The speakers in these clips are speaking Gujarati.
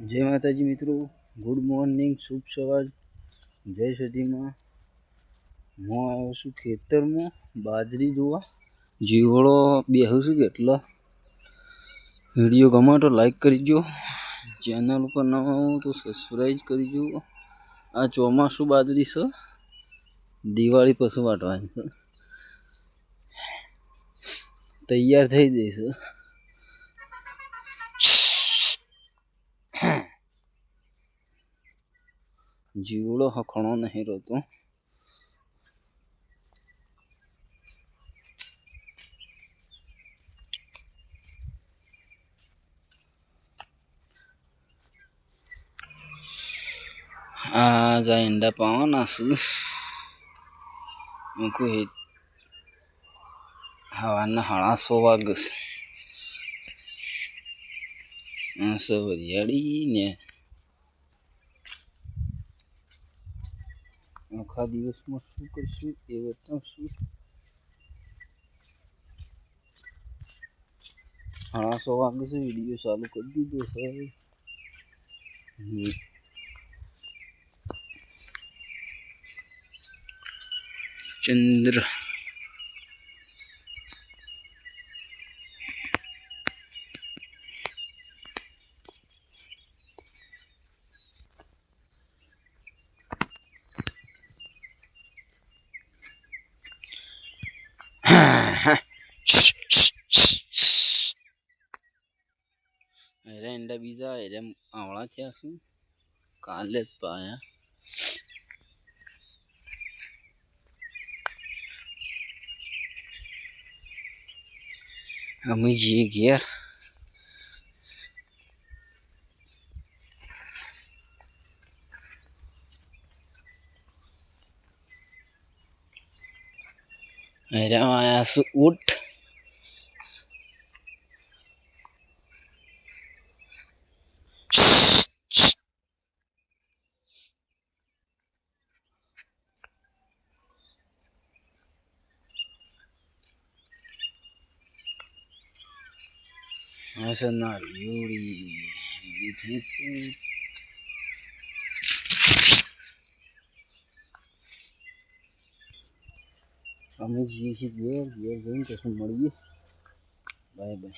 जय माताजी मित्रों, गुड मॉर्निंग, शुभ सवार, जय सती माँ। હું આવ્યો છું ખેતરમાં બાજરી જોવા। જીવડો બેહું છું એટલે વિડીયો ગમે તો લાઈક કરજો, ચેનલ ઉપર નવા હો તો સબસ્ક્રાઈબ કરજો। આ ચોમાસું બાજરી છે, દિવાળી પછી વાટવાની છે, તૈયાર થઈ જશે। જીવડો હખણો નહીં રહેતો। आज ईंडा पावाना हवाना 6:30 वागे वरियाड़ी ने आखा दिवस में शू करशु ए बताशु। 6:30 वागे से वीडियो चालू कर दीधो सर। चंद्र अरे इंडा बीजा अरे आवड़ा थे काले पाया। हमें जी घेर अरे आया सु उठ ऐसा ना यूरी हमें जी घेर घेर जमीन कैसे मरिए। Bye bye.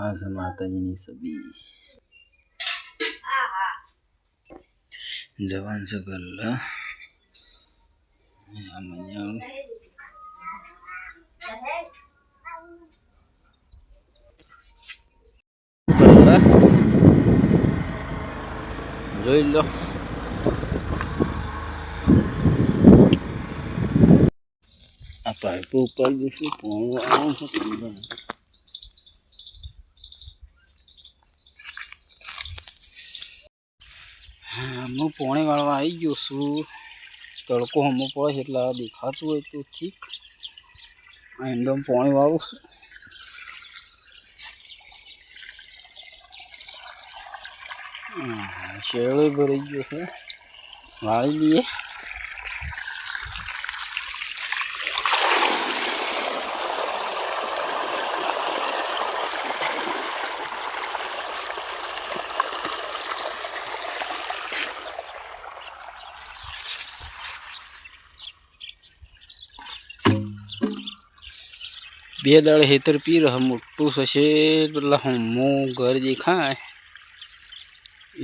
आज माता जी ने सभी जवान से गल्ला જોઈ લો। આ પાઇપ ઉપર જશું પોણું આવું છે હું પોણી વાળવા આવી ગયો છું। તડકો હમો પડે છે એટલે દેખાતું હોય તો ઠીક। એંડમ પોણી વાળું છું। શેરડો ભરાઈ ગયો છે, વાળી લઈએ। બે દાડે હેતર પી રહ્યા મોટું થશે પેલા હમો ઘર દેખાય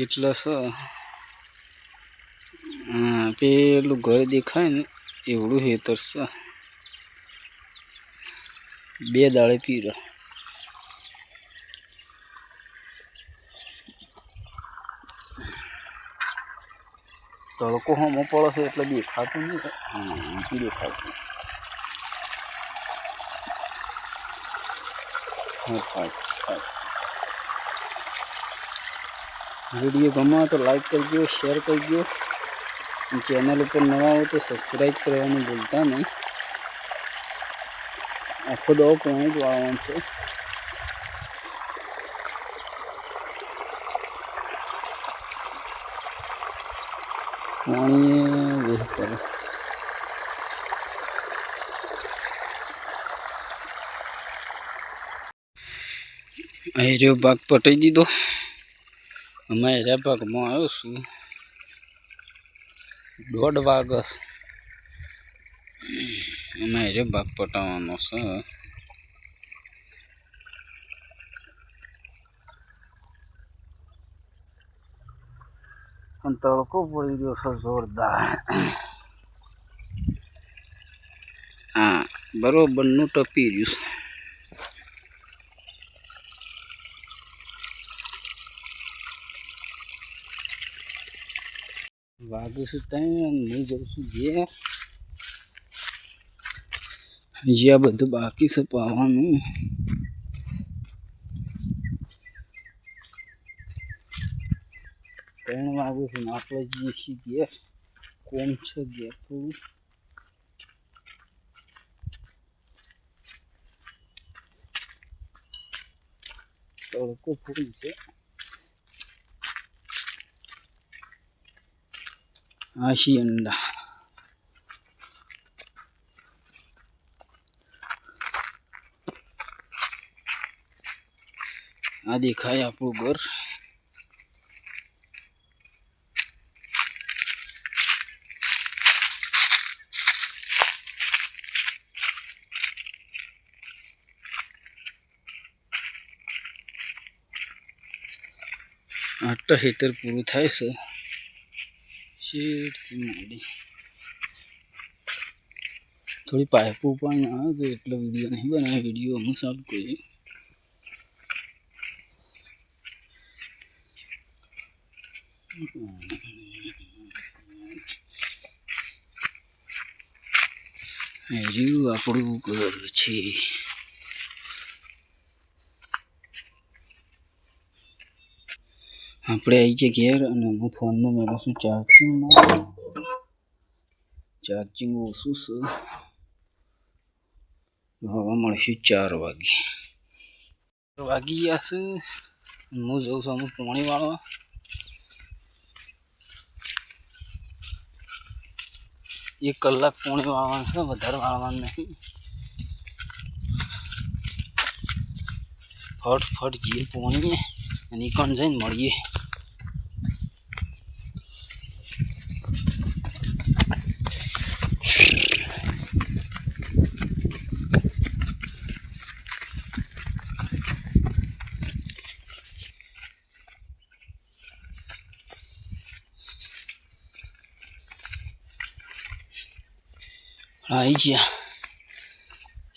એટલે પેલું ઘર દેખાય ને એવડું હેતર છે। બે દાડે પી રહ્યા। તડકો હમો પડે છે એટલે દેખાતું નહીં, દેખાતું वीडियो गमा तो लाइक करजो, शेयर करजो, चैनल पर नवा हो तो सब्सक्राइब करने भूलता नहीं। आखो दो पोणी ज वाळवानुं छे। पाणी वेह करे રહ્યો ભાગ પટાઈ દીધો. અમે એરિયા ભાગમાં આવ્યો છું. 1:30 વાગે અમે એરિયા ભાગ પટાવવાનો છે. પણ તડકો પડી રહ્યો છે જોરદાર. હા બરોબરનું ટપી રહ્યું છે. વાગે છે ત્યાં હું જઉં છું ઘેર. હજી આ બધું બાકી છે પાવાનું. 3 વાગે છે ને આપણે જઈએ છીએ ઘેર. કોમ છે ઘેર થોડું. તડકો ફૂલ છે. આશી અંડા આ દેખાય આપણું ઘર. આટલા હેતર પૂરું થાય છે. શેઠથી માંડી થોડી પાઇપો પણ આવે છે એટલે વિડીયો નહીં બનાવે. વિડીયો અમે ચાલુ કરીએ. રહ્યું આપણું ઘર છે. આપણે આવી જઈએ ઘેર અને હું ફોનનો મેળવું છું ચાર્જિંગ ઓછું છે. હવે મળશું 4 વાગે. વાગી ગયા છે. હું જઉં છું અમુક પાણી વાળવા. 1 કલાક પાણી વાળવાનું છે, વધારે વાળવાનું નહીં. ફટ જઈએ પાણી અને કણ જઈને મળીએ. આવી ગયા.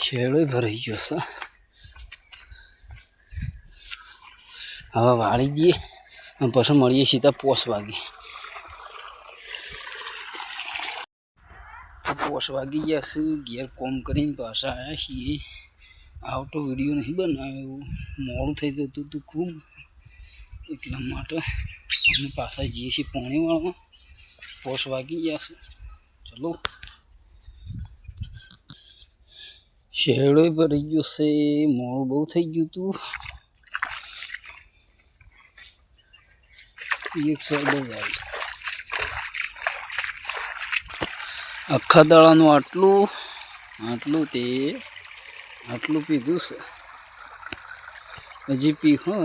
શેડો ભરાઈ ગયો છે. હવે વાળી દઈએ અને પછી મળીએ સીધા 5 વાગે. 5 વાગી ગયા છે. ઘેર કોમ કરીને પાછા આવ્યા છીએ. આવતો વિડીયો નહીં બનાવ્યો, મોડું થઈ જતું હતું ખૂબ. એટલા માટે અમે પાછા જઈએ છીએ પાણી વાળવા. 5 વાગી ગયા છે. ચલો. શેરડો ભરાઈ ગયો છે. મોડું બહુ થઈ ગયું હતું. એક સાઈડ જ આવી. આખા દાડાનું આટલું પીધું છે. હજી પીહો.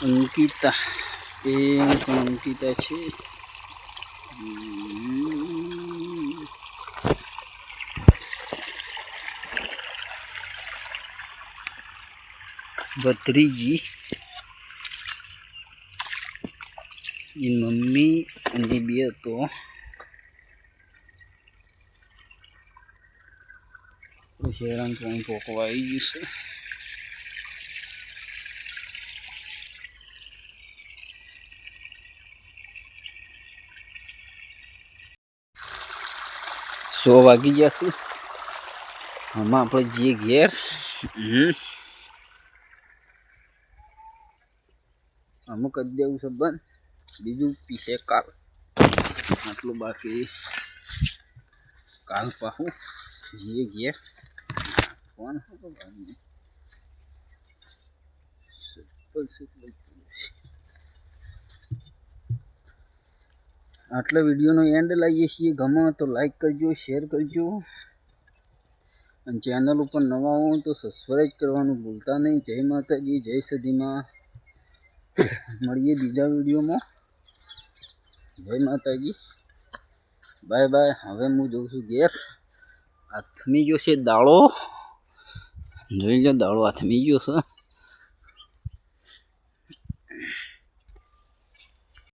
અંકિતા અંકિતા છે. ભત્રીજી એની મમ્મી અને 2 હતો. શેરાન પાણી પોકવા આવી ગયું છે. સો વાગી ગયા છે. આમાં આપણે જઈએ ઘેર. અમુક કરી દેવું છે બંધ. બીજું પીછે કાલ. આટલું બાકી. કાલ પાછું જઈએ ઘેર. ફોન હતો આટલા વિડીયોનો એન્ડ લાવીએ છીએ. ગમે તો લાઈક કરજો, શેર કરજો, અને ચેનલ ઉપર નવા હો તો સબસ્ક્રાઈબ કરવાનું ભૂલતા નહીં. જય માતાજી, જય સદીમાં. મળીએ બીજા વિડીયોમાં. જય માતાજી, બાય બાય. હવે હું જઉં છું ઘેર. હાથમી ગયો છે દાળો, જોઈ લો દાળો હાથમી ગયો છે.